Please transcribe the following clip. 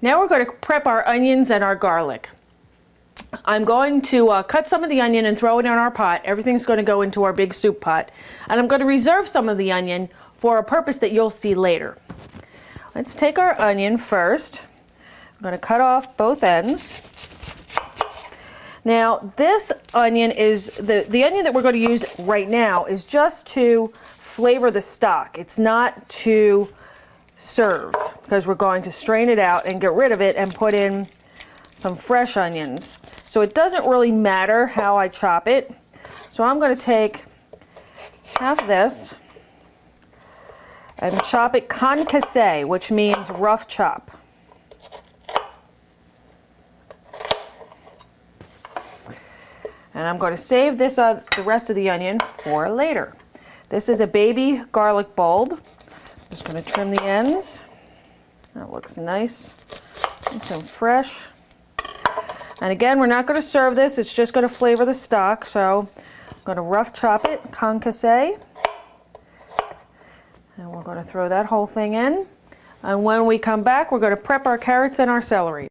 Now we're going to prep our onions and our garlic. I'm going to cut some of the onion and throw it in our pot. Everything's going to go into our big soup pot. And I'm going to reserve some of the onion for a purpose that you'll see later. Let's take our onion first. I'm going to cut off both ends. Now this onion is, the onion that we're going to use right now is just to flavor the stock. It's not to serve, because we're going to strain it out and get rid of it and put in some fresh onions. So it doesn't really matter how I chop it. So I'm going to take half this and chop it concassé, which means rough chop. And I'm going to save this the rest of the onion for later. This is a baby garlic bulb. Just going to trim the ends. That looks nice and some fresh. And again, we're not going to serve this. It's just going to flavor the stock. So I'm going to rough chop it, concassé. And we're going to throw that whole thing in. And when we come back, we're going to prep our carrots and our celery.